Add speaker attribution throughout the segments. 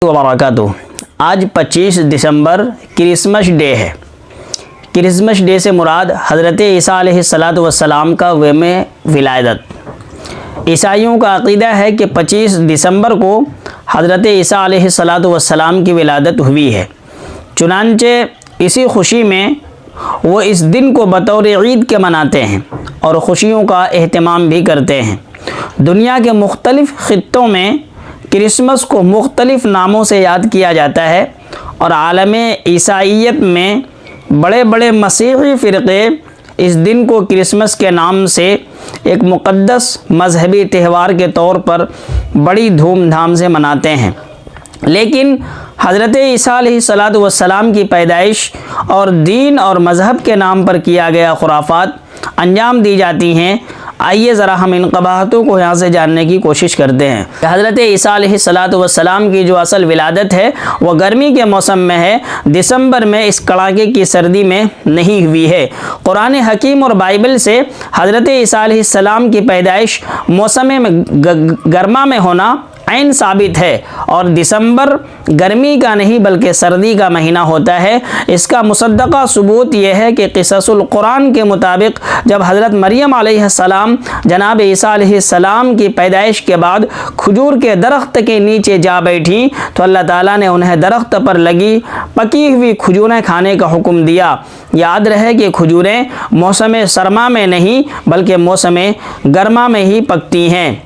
Speaker 1: वबरकातुहू। आज 25 दिसंबर Christmas day है। Christmas day से मुराद हज़रत ईसा अलैहिस्सलातु वस्सलाम का यौम विलादत। ईसाइयों का अक़ीदा है कि 25 दिसंबर को हज़रत ईसा अलैहिस्सलातु वस्सलाम की विलादत हुई है। चुनांचे इसी खुशी में वो इस दिन को बतौर ईद के मनाते हैं और खुशियों का एहतमाम भी करते हैं। दुनिया के मुख्तलिफ़ ख़ित्तों में क्रिसमस को मुख्तलिफ़ नामों से याद किया जाता है और आलमे ईसाइयत में बड़े बड़े मसीही फ़िरक़े इस दिन को क्रिसमस के नाम से एक मुक़द्दस मज़हबी त्यौहार के तौर पर बड़ी धूमधाम से मनाते हैं। लेकिन हज़रत ईसा अलैहिस्सलातु वस्सलाम की पैदाइश और दीन और मज़हब के नाम पर किया गया खुराफात अंजाम दी जाती हैं। आइए ज़रा हम इन कबाहतों को यहाँ से जानने की कोशिश करते हैं। हज़रत ईसा अलैहिस्सलातु वस्सलाम की जो असल विलादत है वह गर्मी के मौसम में है, दिसंबर में इस कड़ाके की सर्दी में नहीं हुई है। कुरान हकीम और बाइबल से हज़रत ईसा अलैहिस्सलाम की पैदाइश मौसम में गर्मा में होना ऐन साबित है और दिसंबर गर्मी का नहीं बल्कि सर्दी का महीना होता है। इसका मुसद्दक़ा सबूत यह है कि क़िससुल कुरान के मुताबिक जब हज़रत मरियम अलैहिस्सलाम जनाब ईसा अलैहिस्सलाम की पैदाइश के बाद खजूर के दरख्त के नीचे जा बैठी तो अल्लाह ताला ने उन्हें दरख्त पर लगी पकी हुई खजूरें खाने का हुक्म दिया। याद रहे कि खजूरें मौसम सरमा में नहीं बल्कि मौसम गर्मा में ही पकती हैं।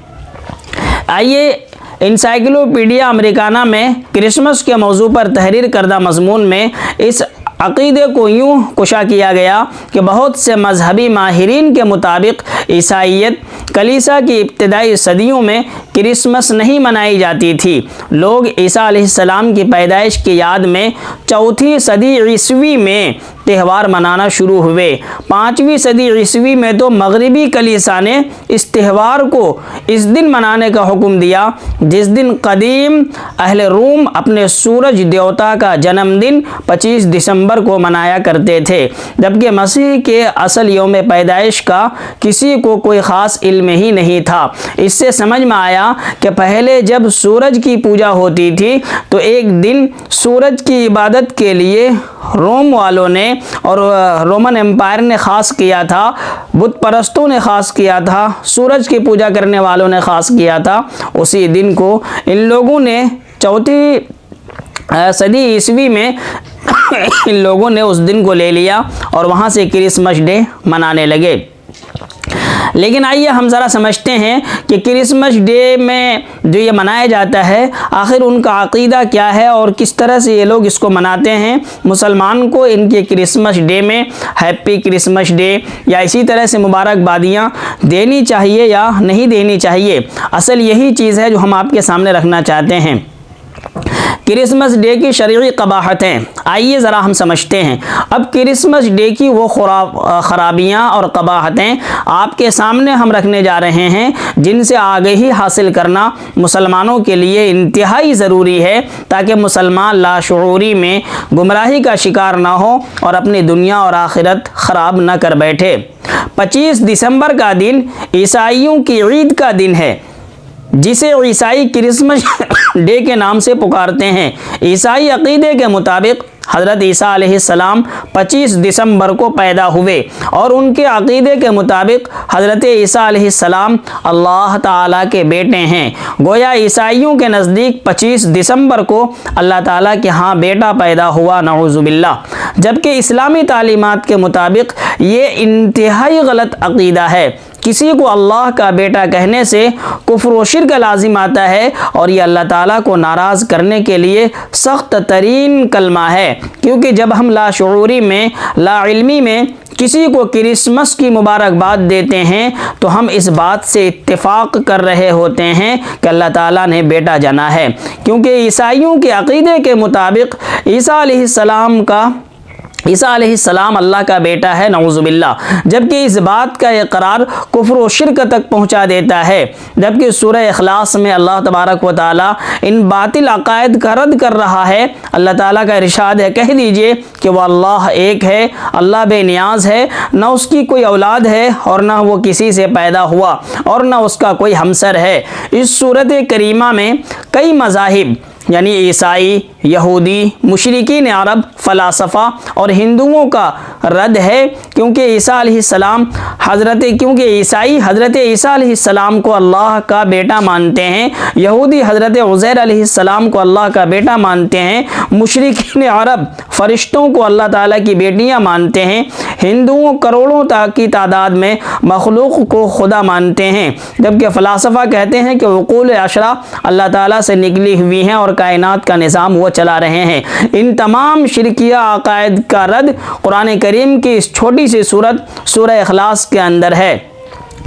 Speaker 1: आइए इंसाइक्लोपीडिया अमेरिकाना में क्रिसमस के मौजू पर तहरीर करदा मज़मून में इस अक़ीदे को यूँ कुशा किया गया कि बहुत से मजहबी माहिरीन के मुताबिक ईसाइयत कलीसा की इब्तदाई सदियों में क्रिसमस नहीं मनाई जाती थी। लोग ईसा अलैहिस्सलाम की पैदाइश की याद में चौथी सदी ईस्वी में त्यौहार मनाना शुरू हुए। 5वीं सदी ईस्वी में तो मगरिबी कलीसा ने इस त्यौहार को इस दिन मनाने का हुक्म दिया जिस दिन कदीम अहले रूम अपने सूरज देवता का जन्मदिन 25 दिसंबर को मनाया करते थे, जबकि मसीह के असल यौम पैदाइश का किसी को कोई ख़ास इल्म ही नहीं था। इससे समझ में आया कि पहले जब सूरज की पूजा होती थी तो एक दिन सूरज की इबादत के लिए रोम वालों ने और रोमन एम्पायर ने ख़ास किया था, बुत परस्तों ने ख़ास किया था, सूरज की पूजा करने वालों ने ख़ास किया था। उसी दिन को इन लोगों ने चौथी सदी ईस्वी में इन लोगों ने उस दिन को ले लिया और वहाँ से क्रिसमस डे मनाने लगे। लेकिन आइए हम ज़रा समझते हैं कि क्रिसमस डे में जो ये मनाया जाता है आखिर उनका अक़ीदा क्या है और किस तरह से ये लोग इसको मनाते हैं। मुसलमान को इनके क्रिसमस डे में हैप्पी क्रिसमस डे या इसी तरह से मुबारकबादियाँ देनी चाहिए या नहीं देनी चाहिए, असल यही चीज़ है जो हम आपके सामने रखना चाहते हैं। क्रिसमस डे की शरई कबाहतें आइए ज़रा हम समझते हैं। अब क्रिसमस डे की वो ख़राबियाँ और कबाहतें आपके सामने हम रखने जा रहे हैं जिनसे आगाही हासिल करना मुसलमानों के लिए इंतहाई ज़रूरी है ताकि मुसलमान लाशऊरी में गुमराही का शिकार ना हो और अपनी दुनिया और आखिरत ख़राब न कर बैठे। 25 दिसंबर का दिन ईसाइयों की ईद का दिन है जिसे ईसाई क्रिसमस डे के नाम से पुकारते हैं। ईसाई अक़ीदे के मुताबिक हज़रत ईसा अलैहिस्सलाम 25 दिसंबर को पैदा हुए और उनके अक़ीदे के मुताबिक हज़रत ईसा अलैहिस्सलाम अल्लाह ताला के बेटे हैं। गोया ईसाइयों के नज़दीक 25 दिसंबर को अल्लाह ताला के यहाँ बेटा पैदा हुआ, नऊज़ुबिल्लाह, जबकि इस्लामी तालीमात के मुताबिक ये इंतहाई गलत अक़ीदा है। किसी को अल्लाह का बेटा कहने से कुफ्र व शिर्क लाजिम आता है और ये अल्लाह ताला को नाराज़ करने के लिए सख्त तरीन कलमा है, क्योंकि जब हम लाशऊरी में लाइल्मी में किसी को क्रिसमस की मुबारकबाद देते हैं तो हम इस बात से इत्तेफाक कर रहे होते हैं कि अल्लाह ताला ने बेटा जाना है, क्योंकि ईसाइयों के अक़ीदे के मुताबिक ईसा अलैहिस्सलाम अल्लाह का बेटा है, नऊज़ुबिल्लाह, जबकि इस बात का इकरार कुफ्र व शिर्क तक पहुँचा देता है। जबकि सूरह इखलास में अल्लाह तबारक व तआला इन बातिल अकायद का रद्द कर रहा है। अल्लाह ताला का इरशाद है, कह दीजिए कि वह अल्लाह एक है, अल्लाह बेनियाज है, न उसकी कोई औलाद है और न वो किसी से पैदा हुआ और न उसका कोई हमसर है। इस सूरत करीमा में कई मज़ाहिब यानी ईसाई, यहूदी, मुशरिकीन अरब, फ़लासफ़ा और हिंदुओं का रद्द है, क्योंकि ईसाई हज़रत ईसा अलैहिस्सलाम को अल्लाह का बेटा मानते हैं, यहूदी हज़रत उज़ैर अलैहिस्सलाम को अल्लाह का बेटा मानते हैं, मुशरिकीन अरब फ़रिश्तों को अल्लाह ताला की बेटियां मानते हैं, हिंदुओं करोड़ों की तादाद में मखलूक को खुदा मानते हैं, जबकि फ़लासफ़ा कहते हैं कि उक़ूल अशरा अल्लाह ताला से निकली हुई हैं और कायनात का निज़ाम वो चला रहे हैं। इन तमाम शिरकिया अक़ायद का रद्द कुरान करीम की इस छोटी सी सूरत सूरह इखलास के अंदर है।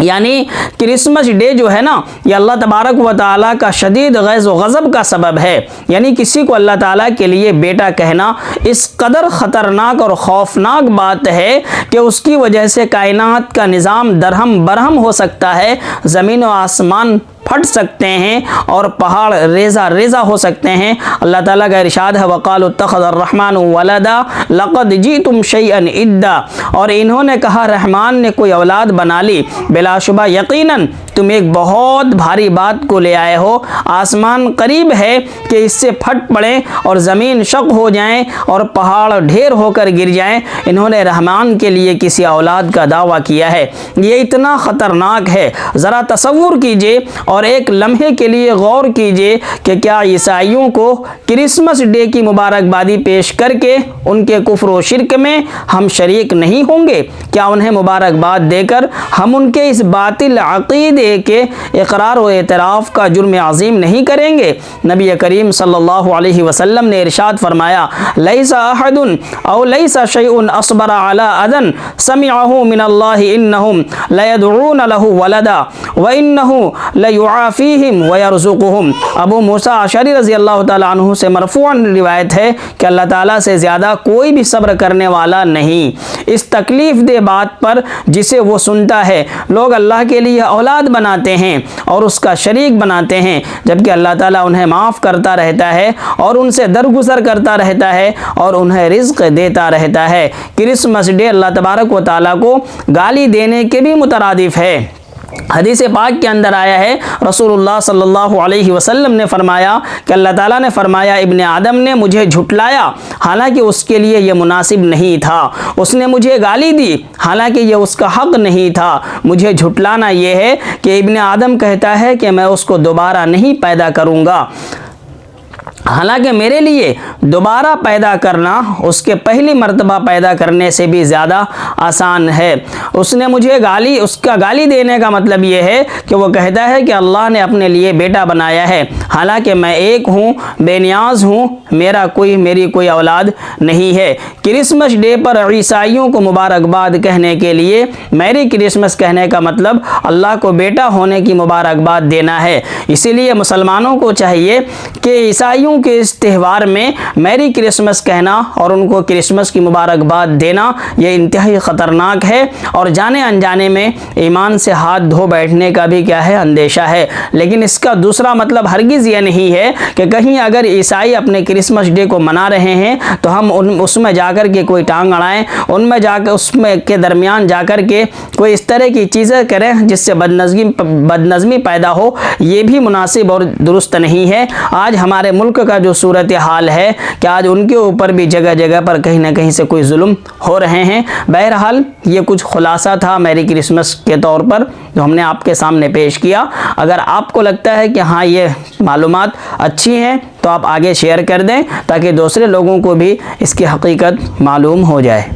Speaker 1: यानी क्रिसमस डे जो है ना, ये अल्लाह तबारक व तआला का शदीद गैज़ व गज़ब का सबब है। यानी किसी को अल्लाह ताला के लिए बेटा कहना इस कदर ख़तरनाक और खौफनाक बात है कि उसकी वजह से कायनात का निज़ाम दरहम बरहम हो सकता है, ज़मीन व आसमान फट सकते हैं और पहाड़ रेज़ा रेज़ा हो सकते हैं। अल्लाह ताला का इरशाद है, वक़ालु इत्तख़ज़र-रहमानु वलदा लक़द जीतुम शैअन इद्दा, और इन्होंने कहा रहमान ने कोई औलाद बना ली, बिलाशुबा यकीनन तुम एक बहुत भारी बात को ले आए हो, आसमान करीब है कि इससे फट पड़े और ज़मीन शक हो जाएं और पहाड़ ढेर होकर गिर जाएं। इन्होंने रहमान के लिए किसी औलाद का दावा किया है। ये इतना ख़तरनाक है। ज़रा तसव्वुर कीजिए और एक लम्हे के लिए गौर कीजिए कि क्या ईसाइयों को क्रिसमस डे की मुबारकबादी पेश करके उनके कुफ्र व शिरक में हम शरीक नहीं होंगे? क्या उन्हें मुबारकबाद देकर हम उनके इस बातिल अक़ीदे के इकरार व एतराफ़ का जुर्म अज़ीम नहीं करेंगे? नबी करीम सल्लल्लाहु अलैहि वसल्लम ने इरशाद फरमाया, लैसा अहदुन औ लैसा शैउन अस्बर अला अदन समिअहु मिनल्लाहि इन्नहुम लयदऊन लहु वलदा व इन्नहु लयुआफ़ीहिम व यरज़ुक़ुहुम। अबू मूसा अशअरी रज़ी अल्लाह ताला अन्हु से मरफ़ूअन रिवायत है कि अल्लाह ताला से ज़्यादा कोई भी सब्र करने वाला नहीं इस तकलीफ़ दे बात पर जिसे वो सुनता है। लोग अल्लाह के लिए औलाद बनाते हैं और उसका शरीक बनाते हैं, जबकि अल्लाह ताला उन्हें माफ़ करता रहता है और उनसे दरगुजर करता रहता है और उन्हें रिज़्क़ देता रहता है। क्रिसमस डे अल्लाह तबारक व तआला को गाली देने के भी मुतरादिफ है। हदीस पाक के अंदर आया है, रसूलुल्लाह सल्लल्लाहु अलैहि वसल्लम ने फरमाया कि अल्लाह ताला ने फरमाया, इब्ने आदम ने मुझे झुटलाया हालांकि उसके लिए यह मुनासिब नहीं था, उसने मुझे गाली दी हालांकि यह उसका हक़ नहीं था। मुझे झुटलाना यह है कि इब्ने आदम कहता है कि मैं उसको दोबारा नहीं पैदा करूँगा, हालांकि मेरे लिए दोबारा पैदा करना उसके पहली मर्तबा पैदा करने से भी ज़्यादा आसान है। उसने मुझे उसका गाली देने का मतलब ये है कि वो कहता है कि अल्लाह ने अपने लिए बेटा बनाया है, हालांकि मैं एक हूँ, बेनियाज हूँ, मेरी कोई औलाद नहीं है। क्रिसमस डे पर ईसाइयों को मुबारकबाद कहने के लिए मैरी क्रिसमस कहने का मतलब अल्लाह को बेटा होने की मुबारकबाद देना है। इसीलिए मुसलमानों को चाहिए कि ईसाइयों के इस त्यौहार में मैरी क्रिसमस कहना और उनको क्रिसमस की मुबारकबाद देना यह इंतहाई ख़तरनाक है और जाने अनजाने में ईमान से हाथ धो बैठने का भी क्या है, अंदेशा है। लेकिन इसका दूसरा मतलब हरगिज़ ये नहीं है कि कहीं अगर ईसाई अपने क्रिसमस डे को मना रहे हैं तो हम उसमें जाकर के कोई टांग अड़ाएं, उनमें जाकर उसमें के दरमियान जाकर के कोई इस तरह की चीज़ें करें जिससे बदनज़मी पैदा हो। ये भी मुनासिब और दुरुस्त नहीं है। आज हमारे मुल्क का जो सूरत हाल है कि आज उनके ऊपर भी जगह जगह पर कहीं ना कहीं से कोई जुल्म हो रहे हैं। बहरहाल ये कुछ खुलासा था मैरी क्रिसमस के तौर पर जो हमने आपके सामने पेश किया। अगर आपको लगता है कि हाँ ये मालूमात अच्छी हैं तो आप आगे शेयर कर दें ताकि दूसरे लोगों को भी इसकी हकीकत मालूम हो जाए।